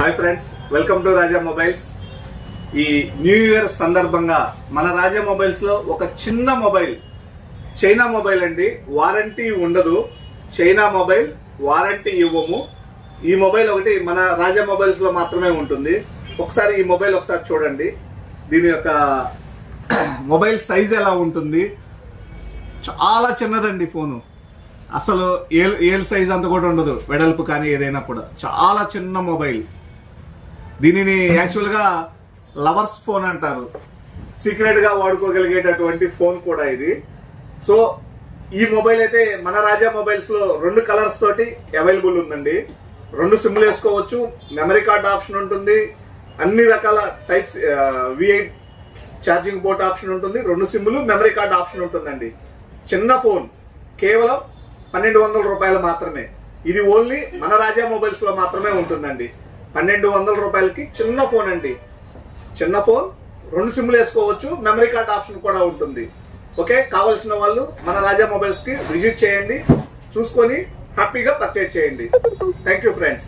Hi friends, welcome to Raja mobiles. ఈ new year సందర్భంగా మన రాజా మొబైల్స్ లో ఒక చిన్న మొబైల్, చైనా మొబైల్ అండి. వారంటీ ఉండదు. చైనా మొబైల్ వారంటీ ఇవ్వము. ఈ మొబైల్ ఒకటి మన రాజా మొబైల్స్ లో మాత్రమే ఉంటుంది. ఒకసారి ఈ మొబైల్ ఒకసారి చూడండి. దీని యొక్క మొబైల్ సైజ్ ఎలా ఉంటుంది. చాలా చిన్నదండి ఫోను. అసలు ఏల్ సైజ్ అంత కూడా ఉండదు, వెడల్పు కానీ ఏదైనా కూడా. చాలా చిన్న మొబైల్. దీనిని యాక్చువల్గా లవర్స్ ఫోన్ అంటారు. సీక్రెట్ గా వాడుకోగలిగేటటువంటి ఫోన్ కూడా ఇది. సో ఈ మొబైల్ అయితే మన రాజా మొబైల్స్ లో 2 కలర్స్ తోటి అవైలబుల్ ఉందండి. 2 సిమ్లు వేసుకోవచ్చు. మెమరీ కార్డ్ ఆప్షన్ ఉంటుంది. అన్ని రకాల types V8 charging port option ఉంటుంది. 2 సిమ్లు, మెమరీ కార్డ్ ఆప్షన్ ఉంటుందండి. చిన్న ఫోన్, కేవలం 1200 రూపాయలు మాత్రమే. ఇది ఓన్లీ మన రాజా మొబైల్స్ లో మాత్రమే ఉంటుందండి. 1200 రూపాయలకి చిన్న ఫోన్ అండి. చిన్న ఫోన్, 2 సిమ్లు వేసుకోవచ్చు. మెమరీ కార్డ్ ఆప్షన్ కూడా ఉంటుంది. ఓకే, కావాల్సిన వాళ్ళు మన రాజా మొబైల్స్ కి విజిట్ చేయండి. చూసుకొని హ్యాపీగా పర్చేజ్ చేయండి. Thank you friends.